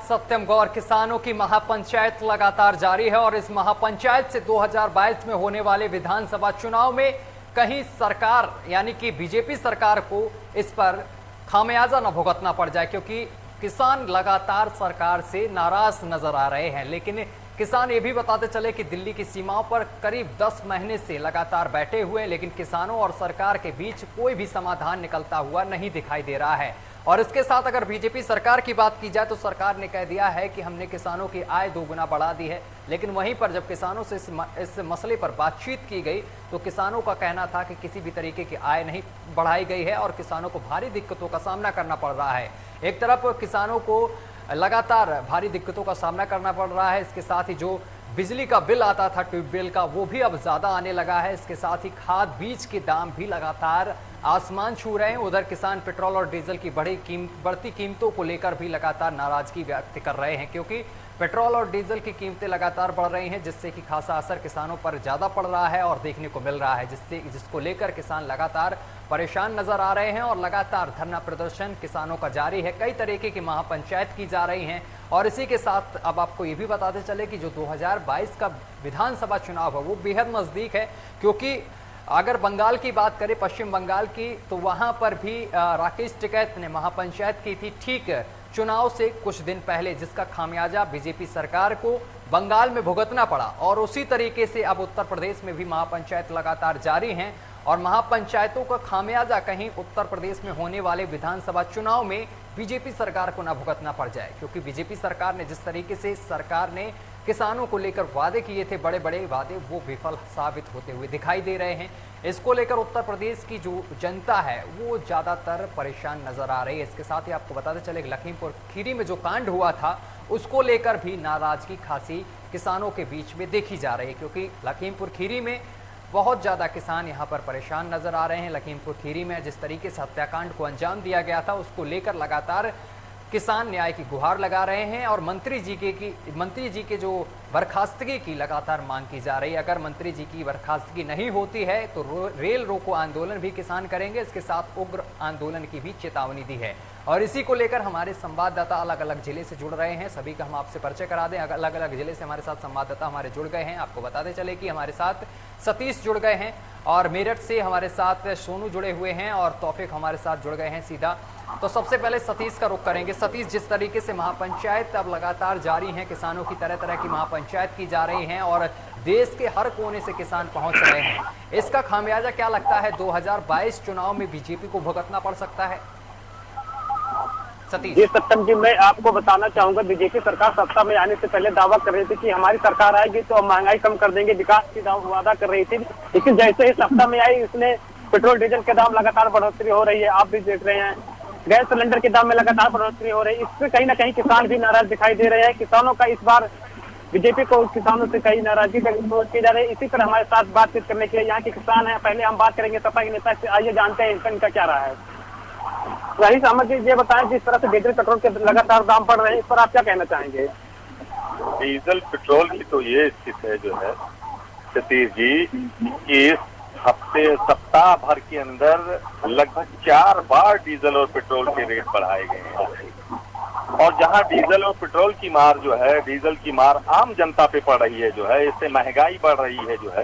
सत्यम गौर। किसानों की महापंचायत लगातार जारी है और इस महापंचायत से 2022 में होने वाले विधानसभा चुनाव में कहीं सरकार यानी कि बीजेपी सरकार को इस पर खामियाजा न भुगतना पड़ जाए, क्योंकि किसान लगातार सरकार से नाराज नजर आ रहे हैं। लेकिन किसान ये भी बताते चले कि दिल्ली की सीमाओं पर करीब 10 महीने से लगातार बैठे हुए हैं, लेकिन किसानों और सरकार के बीच कोई भी समाधान निकलता हुआ नहीं दिखाई दे रहा है। और इसके साथ अगर बीजेपी सरकार की बात की जाए तो सरकार ने कह दिया है कि हमने किसानों की आय 2 गुना बढ़ा दी है। लेकिन वहीं पर जब किसानों से इस मसले पर बातचीत की गई तो किसानों का कहना था कि किसी भी तरीके की आय नहीं बढ़ाई गई है और किसानों को भारी दिक्कतों का सामना करना पड़ रहा है। एक तरफ किसानों को लगातार भारी दिक्कतों का सामना करना पड़ रहा है, इसके साथ ही जो बिजली का बिल आता था ट्यूबवेल का वो भी अब ज़्यादा आने लगा है। इसके साथ ही खाद बीज के दाम भी लगातार आसमान छू रहे हैं। उधर किसान पेट्रोल और डीजल की बढ़ती कीमतों को लेकर भी लगातार नाराजगी व्यक्त कर रहे हैं, क्योंकि पेट्रोल और डीजल की कीमतें लगातार बढ़ रही हैं, जिससे कि खासा असर किसानों पर ज़्यादा पड़ रहा है और देखने को मिल रहा है, जिसको लेकर किसान लगातार परेशान नजर आ रहे हैं और लगातार धरना प्रदर्शन किसानों का जारी है। कई तरीके की महापंचायत की जा रही हैं और इसी के साथ अब आपको ये भी बताते चले कि जो 2022 का विधानसभा चुनाव है वो बेहद नज़दीक है, क्योंकि अगर बंगाल की बात करें, पश्चिम बंगाल की, तो वहां पर भी राकेश टिकैत ने महापंचायत की थी ठीक चुनाव से कुछ दिन पहले, जिसका खामियाजा बीजेपी सरकार को बंगाल में भुगतना पड़ा। और उसी तरीके से अब उत्तर प्रदेश में भी महापंचायत लगातार जारी हैं और महापंचायतों का खामियाजा कहीं उत्तर प्रदेश में होने वाले विधानसभा चुनाव में बीजेपी सरकार को न भुगतना पड़ जाए, क्योंकि बीजेपी सरकार ने जिस तरीके से सरकार ने किसानों को लेकर वादे किए थे, बड़े बड़े वादे, वो विफल साबित होते हुए दिखाई दे रहे हैं। इसको लेकर उत्तर प्रदेश की जो जनता है वो ज़्यादातर परेशान नजर आ रही है। इसके साथ ही आपको बताते चले कि लखीमपुर खीरी में जो कांड हुआ था उसको लेकर भी नाराजगी खासी किसानों के बीच में देखी जा रही है, क्योंकि लखीमपुर खीरी में बहुत ज़्यादा किसान यहाँ पर परेशान नजर आ रहे हैं। लखीमपुर खीरी में जिस तरीके से हत्याकांड को अंजाम दिया गया था उसको लेकर लगातार किसान न्याय की गुहार लगा रहे हैं और मंत्री जी के जो बर्खास्तगी की लगातार मांग की जा रही है। अगर मंत्री जी की बर्खास्तगी नहीं होती है तो रेल रोको आंदोलन भी किसान करेंगे। इसके साथ उग्र आंदोलन की भी चेतावनी दी है और इसी को लेकर हमारे संवाददाता अलग अलग जिले से जुड़ रहे हैं। सभी का हम आपसे परिचय करा दें। अलग अलग जिले से हमारे साथ संवाददाता हमारे जुड़ गए हैं। आपको बताते चले कि हमारे साथ सतीश जुड़ गए हैं और मेरठ से हमारे साथ सोनू जुड़े हुए हैं और तौफिक हमारे साथ जुड़ गए हैं सीधा। तो सबसे पहले सतीश का रुख करेंगे। सतीश, जिस तरीके से महापंचायत अब लगातार जारी हैं, किसानों की तरह तरह की महापंचायत की जा रही हैं और देश के हर कोने से किसान पहुंच रहे हैं, इसका खामियाजा क्या लगता है 2022 चुनाव में बीजेपी को भुगतना पड़ सकता है? सतीश जी। सत्यम जी, मैं आपको बताना चाहूंगा, बीजेपी सरकार सत्ता में आने से पहले दावा कर रही थी कि हमारी सरकार आएगी तो महंगाई कम कर देंगे, विकास की वादा कर रही थी। लेकिन जैसे ही सत्ता में आई इसने पेट्रोल डीजल के दाम लगातार बढ़ोतरी हो रही है, आप भी देख रहे हैं। गैस सिलेंडर के दाम में लगातार बढ़ोतरी हो रही है। इससे कहीं ना कहीं किसान भी नाराज दिखाई दे रहे हैं। किसानों का इस बार बीजेपी को किसानों से कई नाराजगी की जा रही है। इसी पर हमारे साथ बातचीत करने के लिए यहाँ के किसान हैं। पहले हम बात करेंगे सपा के नेता से, आइए जानते हैं इनका क्या रहा है। रही अहमद जी, ये बताएं, जिस तरह से डीजल पेट्रोल के लगातार दाम बढ़ रहे हैं, इस पर आप क्या कहना चाहेंगे? डीजल पेट्रोल की तो ये स्थिति है जो है सतीश जी कि इस हफ्ते सप्ताह भर के अंदर लगभग 4 बार डीजल और पेट्रोल के रेट बढ़ाए गए हैं और जहां डीजल और पेट्रोल की मार जो है, डीजल की मार आम जनता पे पड़ रही है जो है, इससे महंगाई बढ़ रही है जो है।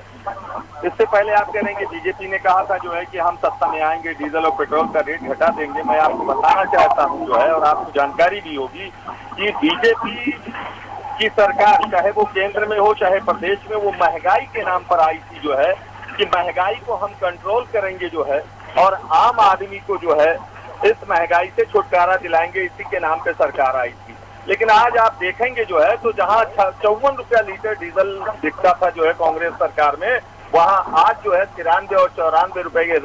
इससे पहले आप कह रहे हैं कि बीजेपी ने कहा था जो है कि हम सत्ता में आएंगे डीजल और पेट्रोल का रेट घटा देंगे। मैं आपको बताना चाहता हूं जो है, और आपको जानकारी भी होगी कि बीजेपी की सरकार चाहे वो केंद्र में हो चाहे प्रदेश में, वो महंगाई के नाम पर आई थी जो है कि महंगाई को हम कंट्रोल करेंगे जो है और आम आदमी को जो है इस महंगाई से छुटकारा दिलाएंगे, इसी के नाम पे सरकार आई थी। लेकिन आज आप देखेंगे जो है तो जहां 54 रुपया लीटर डीजल बिकता था जो है कांग्रेस सरकार में, वहां आज जो है 93 और 94 रुपए के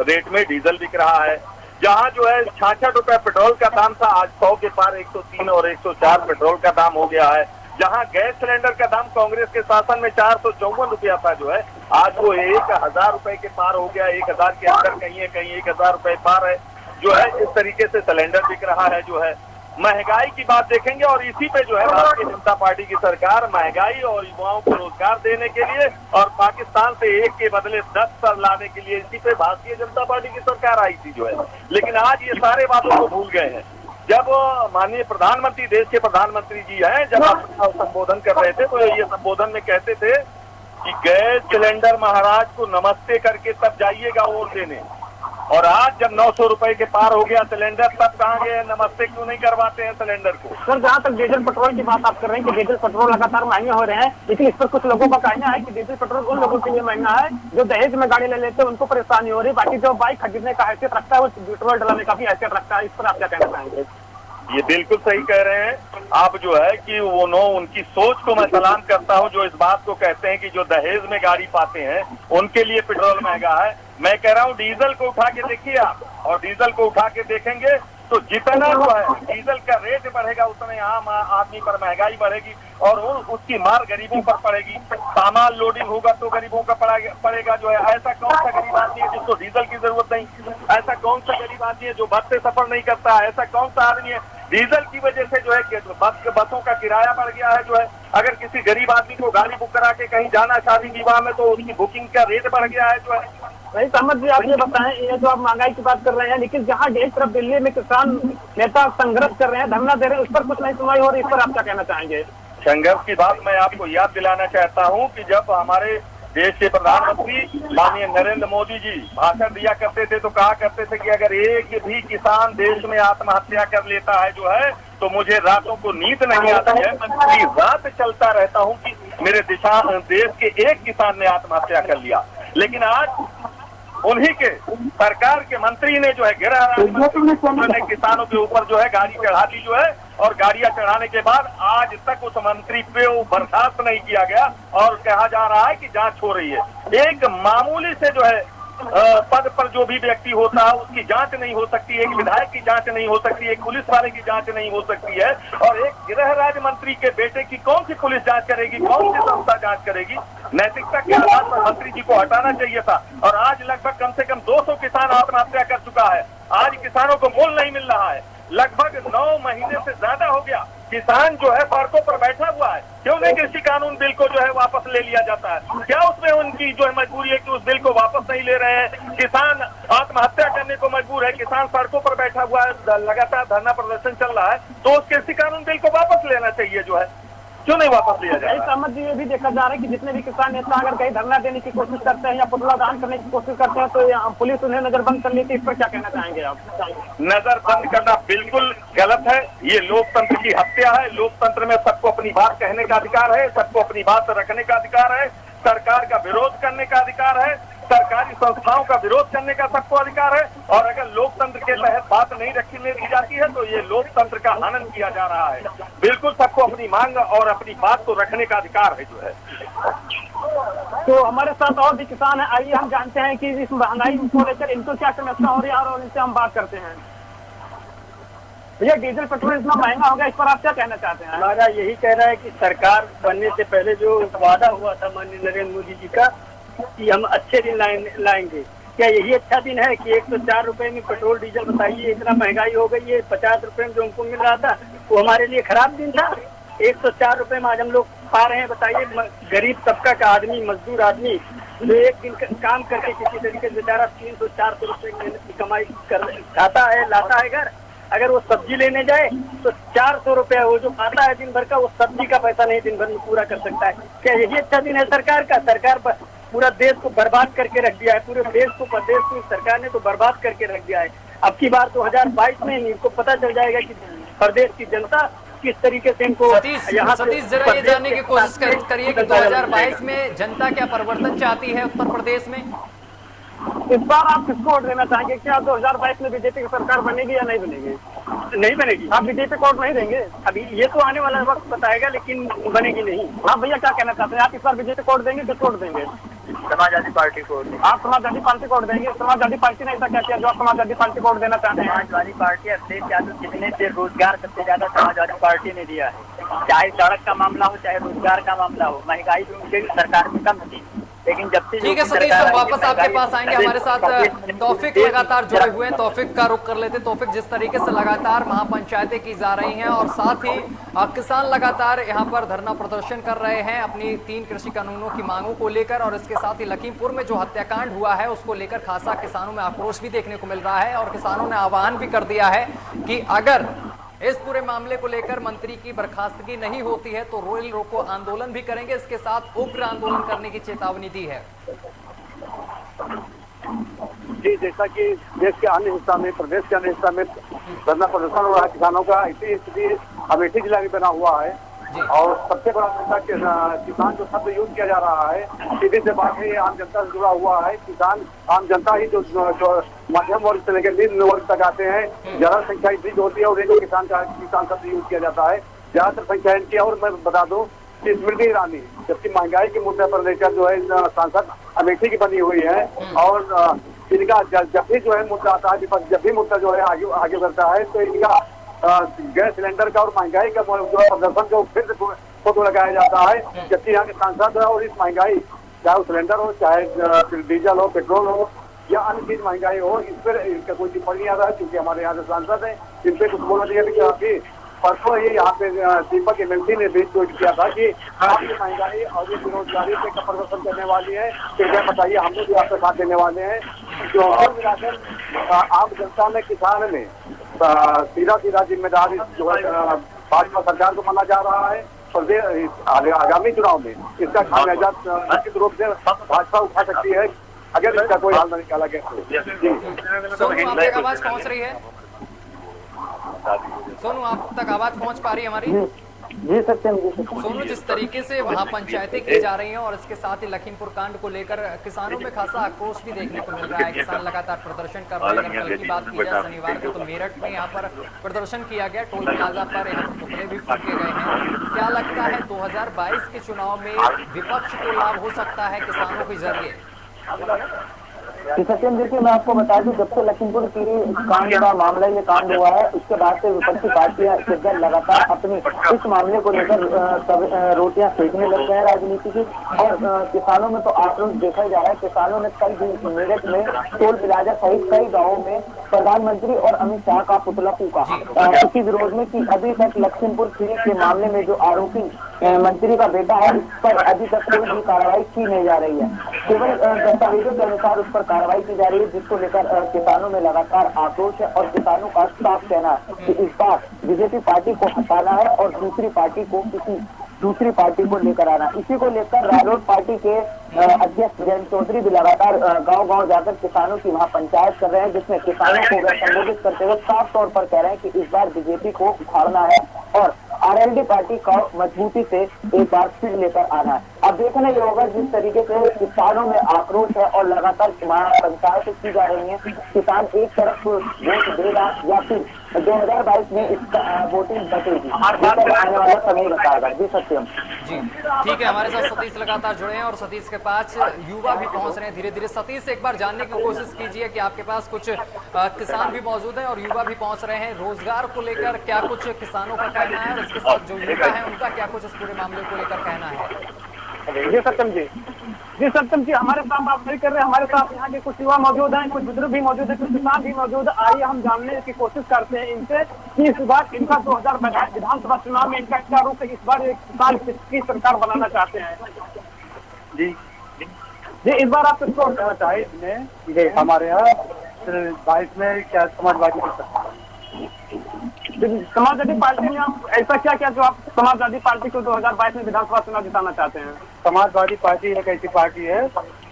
रेट में डीजल बिक रहा है। जहां जो है 66 रुपया पेट्रोल का दाम था, आज 100 के पार 103 और 104 पेट्रोल का दाम हो गया है। जहां गैस सिलेंडर का दाम कांग्रेस के शासन में 454 रुपया था जो है, आज वो 1000 रुपए के पार हो गया। 1000 के अंदर कहीं है, कहीं 1000 रुपए पार है जो है। इस तरीके से सिलेंडर बिक रहा है जो है। महंगाई की बात देखेंगे और इसी पे जो है भारतीय जनता पार्टी की सरकार महंगाई और युवाओं को रोजगार देने के लिए और पाकिस्तान से एक के बदले 10 सर लाने के लिए इसी पे भारतीय जनता पार्टी की सरकार आई थी जो है। लेकिन आज ये सारे बातों को भूल गए हैं। जब माननीय प्रधानमंत्री, देश के प्रधानमंत्री जी हैं, जब अपना संबोधन कर रहे थे तो ये संबोधन में कहते थे कि गैस सिलेंडर महाराज को नमस्ते करके तब जाइएगा वोट देने, और आज जब 900 रुपए के पार हो गया सिलेंडर, तब कहाँ गए नमस्ते क्यों नहीं करवाते हैं सिलेंडर को। सर, जहाँ तक डीजल पेट्रोल की बात आप कर रहे हैं कि डीजल पेट्रोल लगातार महंगे हो रहे हैं, लेकिन इस पर कुछ लोगों का कहना है कि डीजल पेट्रोल उन लोगों के लिए महंगा है जो दहेज में गाड़ी ले लेते हैं, उनको परेशानी हो रही है। बाकी जो बाइक खरीदने का हैसियत रखता है वो पेट्रोल डलाने का भी हैसियत रखता है। इस पर आप क्या कहना चाहेंगे? ये बिल्कुल सही कह रहे हैं आप, जो है कि उनकी सोच को मैं सलाम करता हूं, जो इस बात को कहते हैं कि जो दहेज में गाड़ी पाते हैं उनके लिए पेट्रोल महंगा है। मैं कह रहा हूं डीजल को उठा के देखिए आप, और डीजल को उठा के देखेंगे तो जितना जो है डीजल का रेट बढ़ेगा उतने आम आदमी पर महंगाई बढ़ेगी और उसकी मार गरीबों पर पड़ेगी। सामान लोडिंग होगा तो गरीबों का पड़ेगा जो है। ऐसा कौन सा गरीब आदमी है जिसको डीजल की जरूरत नहीं? ऐसा कौन सा गरीब आदमी है जो बस से सफर नहीं करता है? ऐसा कौन सा आदमी है? डीजल की वजह से जो है बसों का किराया बढ़ गया है जो है। अगर किसी गरीब आदमी को गाड़ी बुक करा के कहीं जाना शादी विवाह में तो उसकी बुकिंग का रेट बढ़ गया है जो है। नहीं समझ जी, आप ये बताएं, ये जो आप महंगाई की बात कर रहे हैं, लेकिन जहाँ एक तरफ दिल्ली में किसान नेता संघर्ष कर रहे हैं, धरना दे रहे हैं, उस पर कुछ नहीं सुनवाई हो रही, इस पर आप क्या कहना चाहेंगे? संघर्ष की बात मैं आपको याद दिलाना चाहता हूँ कि जब हमारे देश के प्रधानमंत्री माननीय नरेंद्र मोदी जी भाषण दिया करते थे तो कहा करते थे कि अगर एक भी किसान देश में आत्महत्या कर लेता है जो है तो मुझे रातों को नींद नहीं आती है। मैं पूरी रात चलता रहता हूँ कि मेरे देश के एक किसान ने आत्महत्या कर लिया। लेकिन आज उन्हीं के सरकार के मंत्री ने जो है गृह राज्य मंत्री ने किसानों के ऊपर जो है गाड़ी चढ़ा दी जो है, और गाड़ियां चढ़ाने के बाद आज तक उस मंत्री पे वो बर्खास्त नहीं किया गया और कहा जा रहा है कि जांच हो रही है। एक मामूली से जो है पद पर जो भी व्यक्ति होता है उसकी जांच नहीं हो सकती, एक विधायक की जांच नहीं हो सकती, एक पुलिस वाले की जांच नहीं हो सकती है, और एक गृह राज्य मंत्री के बेटे की कौन सी पुलिस जांच करेगी, कौन सी संस्था जांच करेगी? नैतिकता के आधार पर मंत्री जी को हटाना चाहिए था। और आज लगभग कम से कम 200 किसान आत्महत्या कर चुका है। आज किसानों को मोल नहीं मिल रहा है। लगभग 9 महीने से ज्यादा हो गया किसान जो है सड़कों पर बैठा हुआ है। क्यों नहीं कृषि कानून बिल को जो है वापस ले लिया जाता है? क्या उसमें उनकी जो है मजबूरी है कि उस बिल को वापस नहीं ले रहे हैं? किसान आत्महत्या करने को मजबूर है, किसान सड़कों पर बैठा हुआ है, लगातार धरना प्रदर्शन चल रहा है, तो उस कृषि कानून बिल को वापस लेना चाहिए जो है। क्यों नहीं वापस लिया जाए? समझ जी, ये भी देखा जा रहा है कि जितने भी किसान नेता अगर कहीं धरना देने की कोशिश करते हैं या पुतला दान करने की कोशिश करते हैं तो पुलिस उन्हें नजरबंद कर लेती है। इस पर क्या कहना चाहेंगे आप? नजरबंद करना बिल्कुल गलत है। ये लोकतंत्र की हत्या है। लोकतंत्र में सबको अपनी बात कहने का अधिकार है, सबको अपनी बात रखने का अधिकार है, सरकार का विरोध करने का अधिकार है, सरकारी संस्थाओं का विरोध करने का सबको अधिकार है। और अगर लोकतंत्र के तहत बात नहीं रखने दी जाती है तो ये लोकतंत्र का हनन किया जा रहा है। बिल्कुल सबको अपनी मांग और अपनी बात को रखने का अधिकार है जो है। तो हमारे साथ और भी किसान है, आइए हम जानते हैं कि इस महंगाई को लेकर इनको क्या समस्या हो रही है और इनसे हम बात करते हैं। भैया, डीजल पेट्रोल इतना महंगा हो गया, इस पर आप क्या कहना चाहते हैं? हमारा यही कहना है कि सरकार बनने से पहले जो वादा हुआ था माननीय नरेंद्र मोदी जी का कि हम अच्छे दिन लाएंगे, क्या यही अच्छा दिन है कि 104 रुपए में पेट्रोल डीजल? बताइए, इतना महंगाई हो गई है। 50 रुपए में जो हमको मिल रहा था वो हमारे लिए खराब दिन था। 104 रुपए में आज हम लोग पा रहे हैं। बताइए, गरीब तबका का आदमी, मजदूर आदमी जो एक दिन काम करके किसी तरीके से बेचारा 300-400 रुपए की कमाई खाता है, लाता है घर। अगर वो सब्जी लेने जाए तो 400 रुपया वो जो आता है दिन भर का, वो सब्जी का पैसा नहीं दिन भर में पूरा कर सकता है। क्या यही अच्छा दिन है सरकार का? सरकार पूरा देश को बर्बाद करके रख दिया है। पूरे देश को, प्रदेश को सरकार ने तो बर्बाद करके रख दिया है। अब की बार 2022 में इनको पता चल जाएगा कि प्रदेश की जनता किस तरीके से इनको। सतीश जरा ये जानने की कोशिश करिए कि 2022 में जनता क्या परिवर्तन चाहती है उत्तर प्रदेश में? इस बार आप किसको वोट देना चाहेंगे? क्या 2022 में बीजेपी की सरकार बनेगी या नहीं बनेगी? नहीं बनेगी। आप बीजेपी को वोट नहीं देंगे? अभी ये तो आने वाला वक्त बताएगा, लेकिन बनेगी नहीं। हाँ भैया, क्या कहना चाहते हैं आप? इस बार बीजेपी को वोट देंगे, किसको वोट देंगे? समाजवादी पार्टी को। आप समाजवादी पार्टी को वोट देंगे? समाजवादी पार्टी ने ऐसा क्या किया जो आप समाजवादी पार्टी को वोट देना चाहते हैं? समाजवादी पार्टी अखिलेश यादव जितने देर रोजगार सबसे ज्यादा समाजवादी पार्टी ने दिया है। चाहे सड़क का मामला हो, चाहे रोजगार का मामला हो। महंगाई भी उनके सरकार में कम थी, लेकिन जब से ठीक है सतीश, हम वापस आपके पास आएंगे। हमारे साथ तौफिक लगातार जुड़े हुए हैं। तौफिक का रुख कर लेते। तौफिक, जिस तरीके से लगातार महापंचायतें की जा रही हैं और साथ ही किसान लगातार यहां पर धरना प्रदर्शन कर रहे हैं अपनी 3 कृषि कानूनों की मांगों को लेकर, और इसके साथ ही लखीमपुर में जो हत्याकांड हुआ है उसको लेकर खासा किसानों में आक्रोश भी देखने को मिल रहा है। और किसानों ने आह्वान भी कर दिया है कि अगर इस पूरे मामले को लेकर मंत्री की बर्खास्तगी नहीं होती है तो रेल रोको आंदोलन भी करेंगे, इसके साथ उग्र आंदोलन करने की चेतावनी दी है। जी, जैसा कि देश के अन्य हिस्सा में, प्रदेश के अन्य हिस्सा में धरना प्रदर्शन हो रहा है किसानों का, ऐसी स्थिति अमेठी जिला में बना हुआ है। और सबसे बड़ा मुद्दा किसान जो शब्द यूज किया जा रहा है, सीधी से बात है, आम जनता से जुड़ा हुआ है। किसान आम जनता ही जो मध्यम वर्ग से लेकर निम्न वर्ग तक आते हैं, ज्यादा संख्या इतनी होती है और एक किसान शब्द यूज किया जाता है, ज्यादातर संख्या इनकी। और मैं बता दूं कि स्मृति ईरानी जबकि महंगाई के मुद्दे पर लेकर जो है सांसद अमेठी की बनी हुई है, और इनका जब भी जो है मुद्दा आता है, जब भी मुद्दा जो है आगे बढ़ता है, तो इनका गैस सिलेंडर का और महंगाई का जो प्रदर्शन को फिर से फोटो लगाया जाता है। जबकि यहाँ के सांसद और इस महंगाई, चाहे वो सिलेंडर हो, चाहे डीजल हो, पेट्रोल हो या अन्य चीज महंगाई हो, इस पर इनका कोई टिप्पणी नहीं आ रहा है। क्योंकि हमारे यहाँ के सांसद है, इन पे कुछ बोला दिया कि परसों ही यहाँ पे दीपक एमएलसी ने भी ट्वीट किया था कि आपकी महंगाई और ये बेरोजगारी पे प्रदर्शन करने वाली है, कृपया बताइए, हम लोग भी आपका साथ देने वाले हैं। जो और मिलाकर आम जनता में, किसान में सीधा जिम्मेदारी जो है भाजपा सरकार को माना जा रहा है। और आगामी चुनाव में इसका खामियाजा निश्चित रूप से भाजपा उठा सकती है अगर इसका कोई हल न निकाला गया। सोनू, आप तक आवाज पहुंच रही है? सोनू, आप तक आवाज पहुंच पा रही है हमारी? जी सत्यम, सोनू, जिस तरीके से वहां पंचायतें की जा रही हैं और इसके साथ ही लखीमपुर कांड को लेकर किसानों में खासा आक्रोश भी देखने को मिल रहा है। किसान लगातार प्रदर्शन कर रहे हैं। कल की बात की जाए शनिवार को तो मेरठ में यहाँ पर प्रदर्शन किया गया, टोल प्लाजा पर यहाँ पर पुतले भी फूके गए हैं। क्या लगता है 2022 के चुनाव में विपक्ष को लाभ हो सकता है किसानों के जरिए? सत्यम, देखिए मैं आपको बता दूं, जब से लखीमपुर खीरी कांड का मामला ये कांड हुआ है, उसके बाद से विपक्षी पार्टियां लगातार अपनी इस मामले को लेकर रोटियां सेकने लग गए हैं राजनीति की। और किसानों में तो आक्रोश देखा जा रहा है। किसानों ने कल भी मेरठ में टोल प्लाजा सहित कई गाँवों में प्रधानमंत्री और अमित शाह का पुतला फूका, इसी विरोध में कि अभी तक लखीमपुर खीरी के मामले में जो आरोपी मंत्री का बेटा है, उस पर अभी तक कोई भी कार्रवाई की नहीं जा रही है। केवल दस्तावेजों के अनुसार उस पर कार्रवाई की जा रही है, जिसको लेकर किसानों में लगातार आक्रोश है। और किसानों का साफ कहना है कि इस बार बीजेपी पार्टी को हटाना है और दूसरी पार्टी को किसी दूसरी पार्टी को लेकर आना। इसी को लेकर रालोद पार्टी के अध्यक्ष जयंत चौधरी भी लगातार गांव-गांव जाकर किसानों की वहां पंचायत कर रहे हैं, जिसमें किसानों को संबोधित करते हुए साफ तौर पर कह रहे हैं कि इस बार बीजेपी को उखाड़ना है और आरएलडी पार्टी को मजबूती से एक बार फिर लेकर आना है। अब देखना ये होगा जिस तरीके से किसानों में आक्रोश है और लगातार पंचायत की जा रही है, किसान एक तरफ वोट देगा या फिर 2022 में इसका वोटिंग बचेगी, आने वाला समय बताएगा। जी सत्यम। जी ठीक है, हमारे साथ सतीश लगातार जुड़े हैं और सतीश के पास युवा भी पहुंच रहे हैं धीरे धीरे। सतीश, एक बार जानने की कोशिश कीजिए कि आपके पास कुछ किसान भी मौजूद हैं और युवा भी पहुंच रहे हैं। रोजगार को लेकर क्या कुछ किसानों का कहना है और इसके साथ जो युवा है उनका क्या कुछ इस पूरे मामले को लेकर कहना है? जी सत्यम जी, हमारे साथ बात नहीं कर रहे हैं। हमारे साथ यहाँ के कुछ युवा मौजूद हैं, कुछ बुजुर्ग भी मौजूद है, कुछ किसान भी मौजूद है। आइए हम जानने की कोशिश करते हैं इनसे कि इस बार इनका 2022 विधानसभा चुनाव में इनका क्या रुख है, इस बार एक साल किसकी सरकार बनाना चाहते हैं। जी, इस बार आप किसको कहना चाहे? हमारे यहाँ 22 में क्या समाजवादी की सरकार, समाजवादी पार्टी में आप ऐसा क्या क्या जो आप समाजवादी पार्टी को 2022 में विधानसभा चुनाव जिताना चाहते हैं? समाजवादी पार्टी एक ऐसी पार्टी है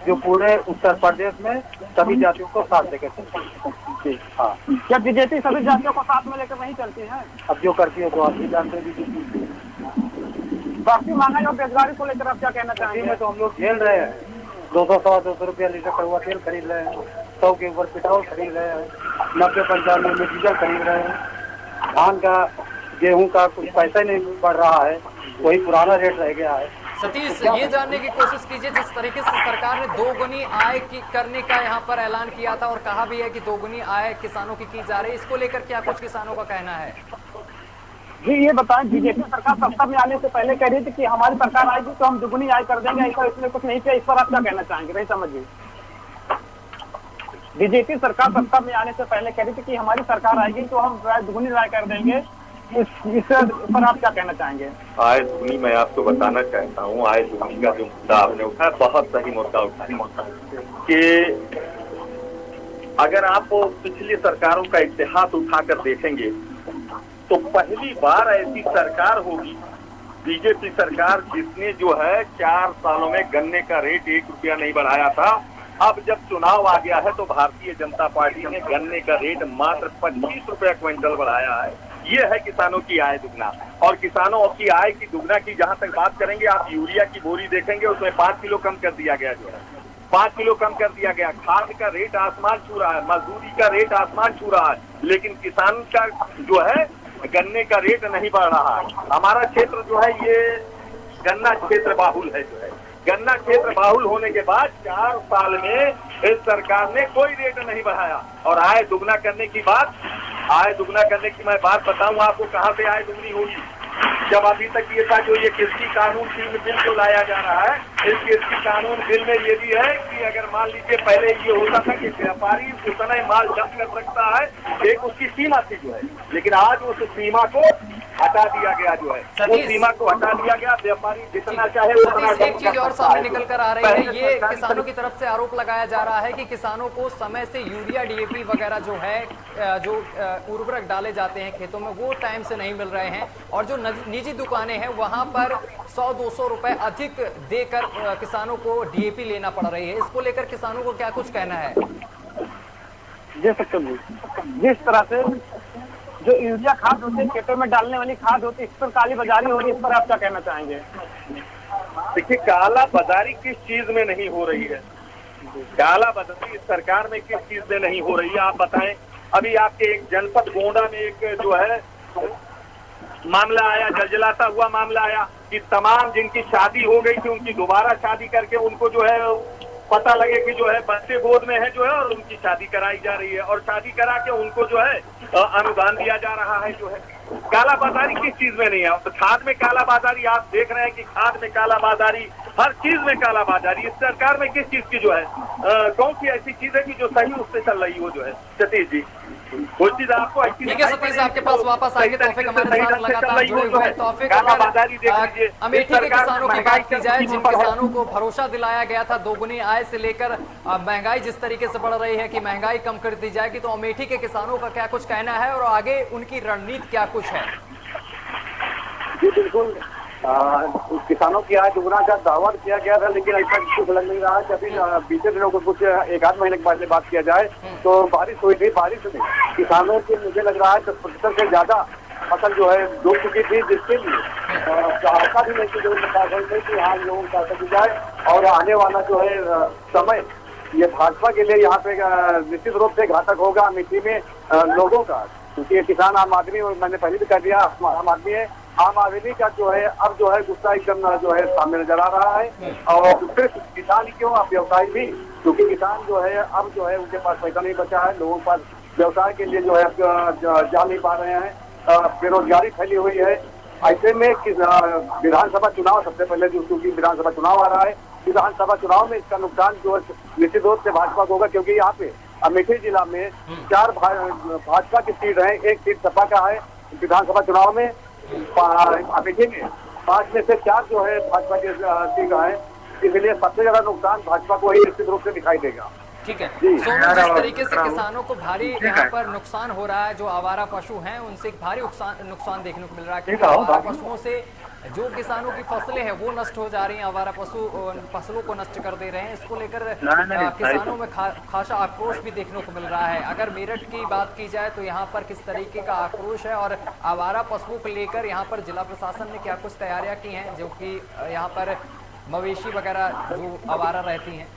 जो पूरे उत्तर प्रदेश में सभी जातियों को साथ लेकर चलती है। हाँ, क्या बीजेपी सभी जातियों को साथ में लेकर नहीं चलती है? अब जो करती है तो आप भी जानते हैं। बाकी महंगाई और बेरोजगारी को लेकर आप क्या कहना चाहेंगे? तो हम लोग झेल रहे हैं, 200-250 रुपया लीटर कड़वा तेल खरीद रहे हैं, 100 के ऊपर पेट्रोल खरीद रहे हैं, 90-95 में डीजल खरीद रहे हैं। धान का, गेहूं का कुछ पैसा नहीं बढ़ रहा है, वही पुराना रेट रह गया है। सतीश, ये जानने की कोशिश कीजिए, जिस तरीके से सरकार ने दोगुनी आय करने का यहाँ पर ऐलान किया था और कहा भी है कि दोगुनी आय किसानों की जा रही है, इसको लेकर क्या कुछ किसानों का कहना है? जी ये बताएं, बीजेपी सरकार सत्ता में आने से पहले कह रही थी कि हमारी सरकार आएगी तो हम दुगुनी आय कर देंगे, ऐसा इसमें कुछ नहीं किया। इस पर आप क्या कहना चाहेंगे? नहीं समझिए, बीजेपी सरकार सत्ता में आने से पहले कह रही थी कि हमारी सरकार आएगी तो हम दुगुनी आय कर देंगे, इस पर आप क्या कहना चाहेंगे? आय दुगनी मैं आपको बताना चाहता हूँ, आय दुगनी का जो मुद्दा आपने उठाया बहुत सही मुद्दा उठाया कि अगर आप पिछली सरकारों का इतिहास उठाकर देखेंगे तो पहली बार ऐसी सरकार होगी बीजेपी सरकार जिसने जो है 4 सालों में गन्ने का रेट 1 रुपया नहीं बढ़ाया था। अब जब चुनाव आ गया है तो भारतीय जनता पार्टी ने गन्ने का रेट मात्र 25 रुपया क्विंटल बढ़ाया है। ये है किसानों की आय दुगना। और किसानों की आय की दुगना की जहां तक बात करेंगे, आप यूरिया की बोरी देखेंगे उसमें 5 किलो कम कर दिया गया, जो है 5 किलो कम कर दिया गया। खाद का रेट आसमान छू रहा है, मजदूरी का रेट आसमान छू रहा है, लेकिन किसान का जो है गन्ने का रेट नहीं बढ़ रहा है। हमारा क्षेत्र जो है ये गन्ना क्षेत्र बाहुल है, जो है गन्ना क्षेत्र बाहुल होने के बाद 4 साल में इस सरकार ने कोई रेट नहीं बढ़ाया। और आय दुगना करने की बात, आय दुगना करने की मैं बात बताऊं आपको कहां से आय दुगनी होगी। जब अभी तक ये था जो ये कृषि कानून 3 बिल जो लाया जा रहा है, इस कृषि कानून बिल में ये भी है कि अगर मान लीजिए पहले ये होता था कि व्यापारी उतना ही माल जब्त कर सकता है, एक उसकी सीमा थी जो है, लेकिन आज उस सीमा को हटा दिया गया, जो है उस सीमा को हटा दिया गया। व्यापारी जितना चाहे उतना एक चीज और सामने निकल कर आ रही है, ये किसानों की तरफ से आरोप लगाया जा रहा है कि किसानों को समय से यूरिया डीएपी वगैरह जो है जो उर्वरक डाले जाते हैं खेतों में वो टाइम से नहीं मिल रहे हैं, और जो निजी दुकानें हैं वहां पर 100-200 रुपए अधिक देकर किसानों को डीएपी लेना पड़ रही है। इसको लेकर किसानों को क्या कुछ कहना है? जिस तरह से जो यूरिया खाद होती है, खेतों में डालने वाली खाद होती है, इस पर काली बाजारी हो रही है, इस पर आप क्या कहना चाहेंगे? देखिए, काला बाजारी किस चीज में नहीं हो रही है? काला बाजारी इस सरकार में किस चीज में नहीं हो रही है, आप बताएं। अभी आपके एक जनपद गोंडा में एक जो है मामला आया, जलजलाता हुआ मामला आया कि तमाम जिनकी शादी हो गई थी उनकी दोबारा शादी करके उनको जो है पता लगे कि जो है बच्चे गोद में है जो है, और उनकी शादी कराई जा रही है, और शादी करा के उनको जो है अनुदान दिया जा रहा है, जो है काला बाजारी किस चीज में नहीं है? तो खाद में काला बाजारी आप देख रहे हैं कि खाद में काला बाजारी, हर चीज में काला बाजारी। इस सरकार में किस चीज की जो है कौन सी ऐसी चीज है कि जो सही उससे चल रही हो, जो है सतीश जी कोई चीज आपको ठीक है सतीश, आपके पास वापस आएंगे। तौफिक हमारे साथ लगातार जुड़े हुए हैं। तौफिक, अमेठी के किसानों की बात की जाए, जिन किसानों को भरोसा दिलाया गया था दोगुनी आय से लेकर महंगाई जिस तरीके से बढ़ रही है कि महंगाई कम कर दी जाएगी, तो अमेठी के किसानों का क्या कुछ कहना है और आगे उनकी रणनीति क्या कुछ है? जी बिल्कुल, किसानों की आय दुगना का दावा किया गया था, लेकिन ऐसा कुछ लग नहीं रहा है। अभी बीते दिनों को कुछ 1-8 महीने के बाद में बात किया जाए तो बारिश हुई थी, बारिश में किसानों की मुझे लग रहा है 10% से ज्यादा फसल जो है डूब चुकी थी, जिसके लिए सहायता भी नहीं की कि हाँ लोगों को सहायता दी जाए। और आने वाला जो है समय ये भाजपा के लिए यहाँ पे निश्चित रूप से घातक होगा अमेठी में लोगों का, क्योंकि किसान आम आदमी, मैंने पहले भी कर दिया, आम आदमी है, आम आदमी का जो है अब जो है गुस्सा एकदम जो है सामने नजर आ रहा है। और सिर्फ किसान ही क्यों, आप व्यवसायी भी, क्योंकि किसान जो है अब जो है उनके पास पैसा नहीं बचा है, लोगों के पास व्यवसाय के लिए जो है जा नहीं पा रहे हैं, बेरोजगारी फैली हुई है। ऐसे में विधानसभा चुनाव सबसे पहले जो, क्योंकि विधानसभा चुनाव आ रहा है, विधानसभा चुनाव में इसका नुकसान जो है निश्चित रूप से भाजपा को होगा, क्योंकि यहाँ पे अमेठी जिला में 4 भाजपा की सीट है, 1 सीट सपा का है। विधानसभा चुनाव में अमेठी में 5 में से 4 जो है भाजपा की सीट है, इसलिए सबसे ज्यादा नुकसान भाजपा को ही निश्चित रूप से दिखाई देगा। ठीक है सोनू, जिस तरीके से किसानों को भारी यहाँ पर नुकसान हो रहा है, जो आवारा पशु हैं उनसे भारी नुकसान देखने को मिल रहा है, क्योंकि आवारा पशुओं से जो किसानों की फसलें हैं वो नष्ट हो जा रही हैं, आवारा पशु फसलों को नष्ट कर दे रहे हैं। इसको लेकर किसानों में खासा आक्रोश भी देखने को मिल रहा है। अगर मेरठ की बात की जाए तो यहाँ पर किस तरीके का आक्रोश है, और आवारा पशुओं को लेकर यहाँ पर जिला प्रशासन ने क्या कुछ तैयारियां की हैं, जो कि यहाँ पर मवेशी वगैरह जो आवारा रहती हैं?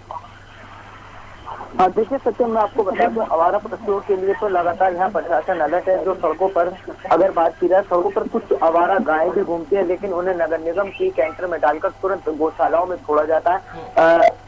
देखिए सत्यम, मैं आपको बता दूं, आवारा पशुओं के लिए तो लगातार यहाँ प्रशासन अलर्ट है। जो सड़कों पर अगर बात की जाए, सड़कों पर कुछ आवारा गायें भी घूमती है, लेकिन उन्हें नगर निगम की कैंटर में डालकर तुरंत गौशालाओं में छोड़ा जाता है।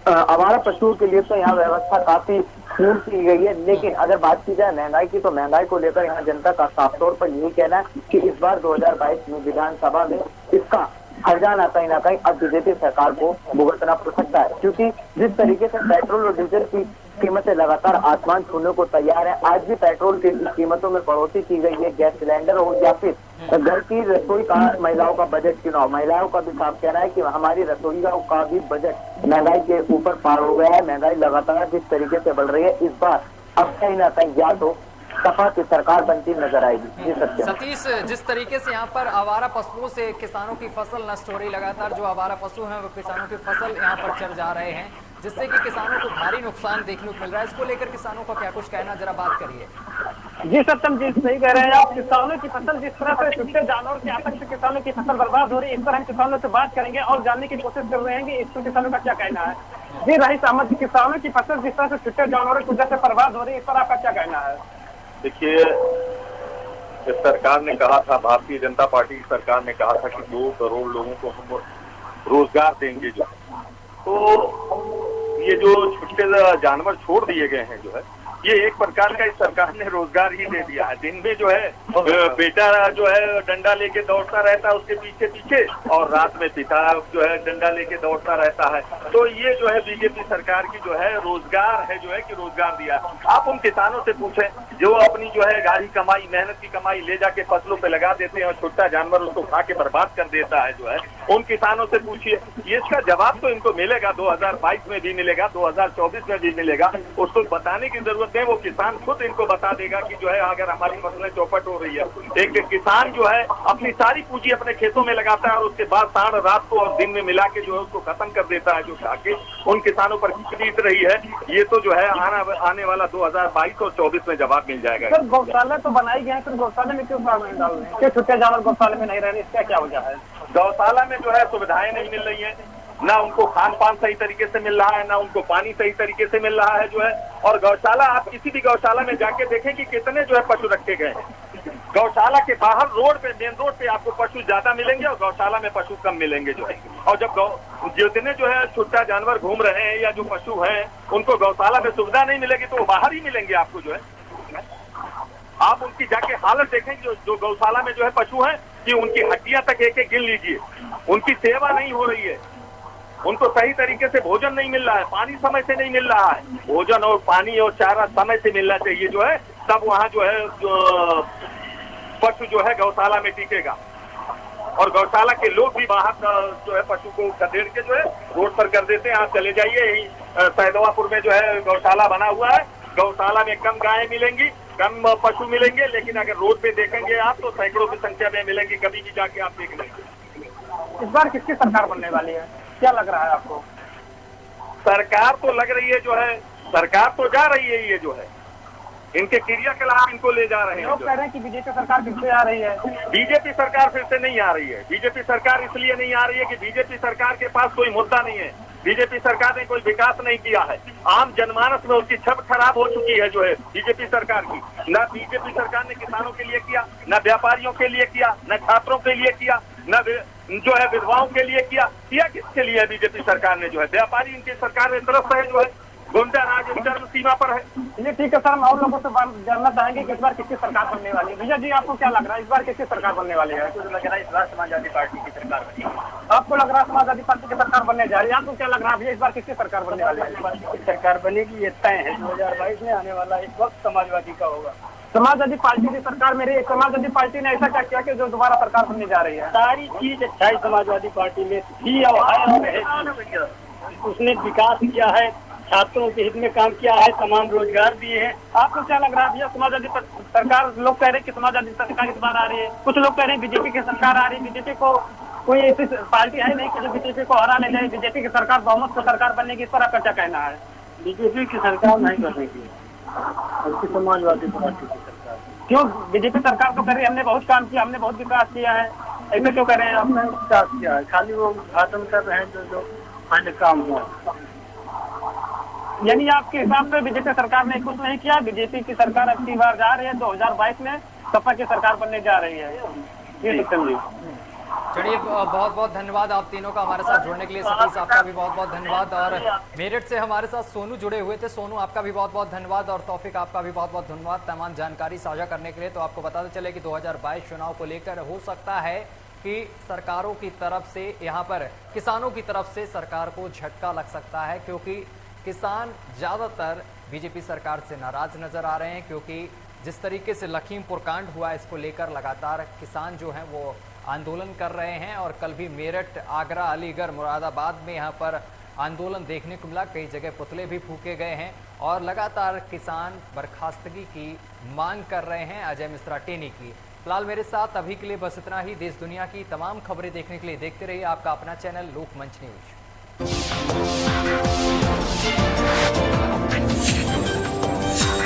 आवारा पशुओं के लिए तो यहाँ व्यवस्था काफी पूर्ण की गई है। लेकिन अगर बात की जाए महंगाई की, तो महंगाई को लेकर यहाँ जनता का साफ तौर पर यही कहना है कि इस बार 2022 में विधानसभा में इसका खजाना कहीं ना कहीं अब बीजेपी सरकार को भुगतना पड़ सकता है, क्योंकि जिस तरीके से पेट्रोल और डीजल की कीमतें लगातार आसमान छूने को तैयार है, आज भी पेट्रोल की कीमतों में बढ़ोतरी की गई है। गैस सिलेंडर हो या फिर घर की रसोई का महिलाओं का बजट चुनाव, महिलाओं का भी साफ कहना है कि हमारी रसोई का भी बजट महंगाई के ऊपर पार हो गया है। महंगाई लगातार जिस तरीके से बढ़ रही है, इस बार अब कहीं ना कहीं या तो सपा की सरकार बनती नजर आएगी। जी सत्यम। सतीश, जिस तरीके से यहाँ पर आवारा पशुओं से किसानों की फसल नष्ट हो रही, लगातार जो आवारा पशु हैं वो किसानों की फसल यहाँ पर चर जा रहे हैं, जिससे कि किसानों को भारी नुकसान देखने को मिल रहा है, इसको लेकर किसानों का क्या कुछ कहना, जरा बात करिए। जी सत्यम जी, सही कह रहे हैं आप। किसानों की फसल जिस तरह से छुट्टे जानवर के आतंक से किसानों की फसल बर्बाद हो रही है, इस पर हम किसानों से बात करेंगे और जानने की कोशिश कर रहे हैं कि इस पर किसानों का क्या कहना है। जी रईस अहमद जी, किसानों की फसल जिस तरह से छुट्टे जानवरों की वजह से बर्बाद हो रही है, इस पर आपका क्या कहना है? देखिए, इस सरकार ने कहा था, भारतीय जनता पार्टी की सरकार ने कहा था कि 2 करोड़ लोगों को हम रोजगार देंगे। जो तो ये जो छुट्टे जानवर छोड़ दिए गए हैं जो है, ये एक प्रकार का इस सरकार ने रोजगार ही दे दिया है। दिन में जो है बेटा जो है डंडा लेके दौड़ता रहता है उसके पीछे पीछे, और रात में पिता जो है डंडा लेके दौड़ता रहता है। तो ये जो है बीजेपी सरकार की जो है रोजगार है, जो है कि रोजगार दिया। आप उन किसानों से पूछें जो अपनी जो है गाढ़ी कमाई, मेहनत की कमाई ले जाके फसलों पे लगा देते हैं और छोटा जानवर उसको खा के बर्बाद कर देता है जो है, उन किसानों से पूछिए। ये इसका जवाब तो इनको मिलेगा, 2022 में भी मिलेगा, 2024 में भी मिलेगा। उसको बताने की जरूरत है, वो किसान खुद इनको बता देगा कि जो है अगर हमारी फसलें चौपट हो रही है। एक किसान जो है अपनी सारी पूंजी अपने खेतों में लगाता है और उसके बाद साढ़ रात को और दिन में मिला के जो है उसको खत्म कर देता है, जो खाके उन किसानों पर बीत रही है। ये तो जो है आने वाला 2022 और 24 में जवाब मिल जाएगा। सर गौशाला तो बनाई गई है, फिर गौशाला में क्यों डाल रहे हैं? छुट्टे जानवर गौशाला में नहीं रह रहे, इसका क्या वजह है? गौशाला में जो है सुविधाएं नहीं मिल रही है, ना उनको खान पान सही तरीके से मिल रहा है, ना उनको पानी सही तरीके से मिल रहा है जो है। और गौशाला, आप किसी भी गौशाला में जाके देखें कि कितने जो है पशु रखे गए हैं। गौशाला के बाहर रोड पे, मेन रोड पे आपको पशु ज्यादा मिलेंगे और गौशाला में पशु कम मिलेंगे जो है। और जब जितने जो है छुट्टा जानवर घूम रहे हैं या जो पशु हैं उनको गौशाला में सुविधा नहीं मिलेगी तो वो बाहर ही मिलेंगे आपको जो है। आप उनकी जाके हालत देखें जो गौशाला में जो है पशु हैं कि उनकी हड्डियां तक एक एक गिन लीजिए, उनकी सेवा नहीं हो रही है, उनको सही तरीके से भोजन नहीं मिल रहा है, पानी समय से नहीं मिल रहा है। भोजन और पानी और चारा समय से मिलना चाहिए जो है, तब वहाँ जो है पशु जो है गौशाला में टिकेगा। और गौशाला के लोग भी बाहर जो है पशु को खदेड़ के जो है रोड पर कर देते हैं। आप चले जाइए, यही सैदवापुर में जो है गौशाला बना हुआ है। गौशाला में कम गायें मिलेंगी, कम पशु मिलेंगे, लेकिन अगर रोड पे देखेंगे आप तो सैकड़ों की संख्या में मिलेंगे। कभी भी जाके आप देख लेंगे। इस बार किसकी सरकार बनने वाली है, क्या लग रहा है आपको? सरकार तो लग रही है जो है, सरकार तो जा रही है, ये जो है इनके क्रियाकलाप इनको ले जा रहे हैं। लोग कह रहे हैं कि बीजेपी सरकार फिर से आ रही है। बीजेपी सरकार फिर से नहीं आ रही है। बीजेपी सरकार इसलिए नहीं आ रही है कि बीजेपी सरकार के पास कोई मुद्दा नहीं है। बीजेपी सरकार ने कोई विकास नहीं किया है। आम जनमानस में उसकी छवि खराब हो चुकी है जो है बीजेपी सरकार की। न बीजेपी सरकार ने किसानों के लिए किया, न व्यापारियों के लिए किया, न छात्रों के लिए किया, न जो है विधवाओं के लिए किया किसके लिए बीजेपी सरकार ने जो है? व्यापारी इनकी सरकार में तरफ है जो है, गुंडा राज चरम सीमा पर है। ये ठीक है सर, हम और लोगों से जानना चाहेंगे कि इस बार किसकी सरकार बनने वाली है। भैया जी, आपको क्या लग रहा है इस बार किसकी सरकार बनने वाली है? लग रहा है इस बार समाजवादी पार्टी की सरकार बनेगी। आपको लग रहा है समाजवादी पार्टी की सरकार बनने जा रही है? आपको क्या लग रहा है भैया, इस बार किसकी सरकार बनने वाली है? सरकार बनेगी, ये तय है। 2022 में आने वाला एक वक्त समाजवादी का होगा। समाजवादी पार्टी की सरकार में रही, समाजवादी पार्टी ने ऐसा क्या किया कि जो दोबारा सरकार बनने जा रही है? सारी चीज अच्छाई समाजवादी पार्टी में थी और है। उसने विकास किया है, छात्रों के हित में काम किया है, तमाम रोजगार दिए हैं। आपको क्या लग रहा है भैया, समाजवादी सरकार, लोग कह रहे हैं कि समाजवादी सरकार इस बार आ रही है, कुछ लोग कह रहे हैं बीजेपी की सरकार आ रही है। बीजेपी को कोई ऐसी पार्टी है नहीं कि जो बीजेपी को हरा ले जाए, बीजेपी की सरकार बहुमत से सरकार बनेगी, इस पर आपका क्या कहना है? बीजेपी की सरकार नहीं बनेगी, उसकी समाजवादी पार्टी की सरकार। क्यों? बीजेपी सरकार तो कर रही है, हमने बहुत काम किया, हमने बहुत विकास किया है, ऐसे क्यों कर रहे हैं? हमने विकास किया है, खाली वो उद्घाटन कर रहे हैं जो अन्य काम हुआ। यानी आपके हिसाब से बीजेपी सरकार ने कुछ नहीं किया, बीजेपी की सरकार अब की बार जा रही है, 2022 में सपा की सरकार बनने जा रही है। ये सत्यम जी, चलिए, बहुत बहुत धन्यवाद आप तीनों का हमारे साथ जुड़ने के लिए। सतीश, आपका भी बहुत बहुत धन्यवाद। और मेरठ से हमारे साथ सोनू जुड़े हुए थे, सोनू आपका भी बहुत बहुत धन्यवाद। और तौफिक, आपका भी बहुत बहुत धन्यवाद तमाम जानकारी साझा करने के लिए। तो आपको बताते चले कि 2022 चुनाव को लेकर हो सकता है कि सरकारों की तरफ से, यहाँ पर किसानों की तरफ से सरकार को झटका लग सकता है, क्योंकि किसान ज़्यादातर बीजेपी सरकार से नाराज नजर आ रहे हैं। क्योंकि जिस तरीके से लखीमपुर कांड हुआ, इसको लेकर लगातार किसान जो हैं वो आंदोलन कर रहे हैं। और कल भी मेरठ, आगरा, अलीगढ़, मुरादाबाद में यहाँ पर आंदोलन देखने को मिला। कई जगह पुतले भी फूके गए हैं और लगातार किसान बर्खास्तगी की मांग कर रहे हैं अजय मिश्रा टेनी की। फिलहाल मेरे साथ अभी के लिए बस इतना ही। देश दुनिया की तमाम खबरें देखने के लिए देखते रहिए आपका अपना चैनल लोकमंच न्यूज।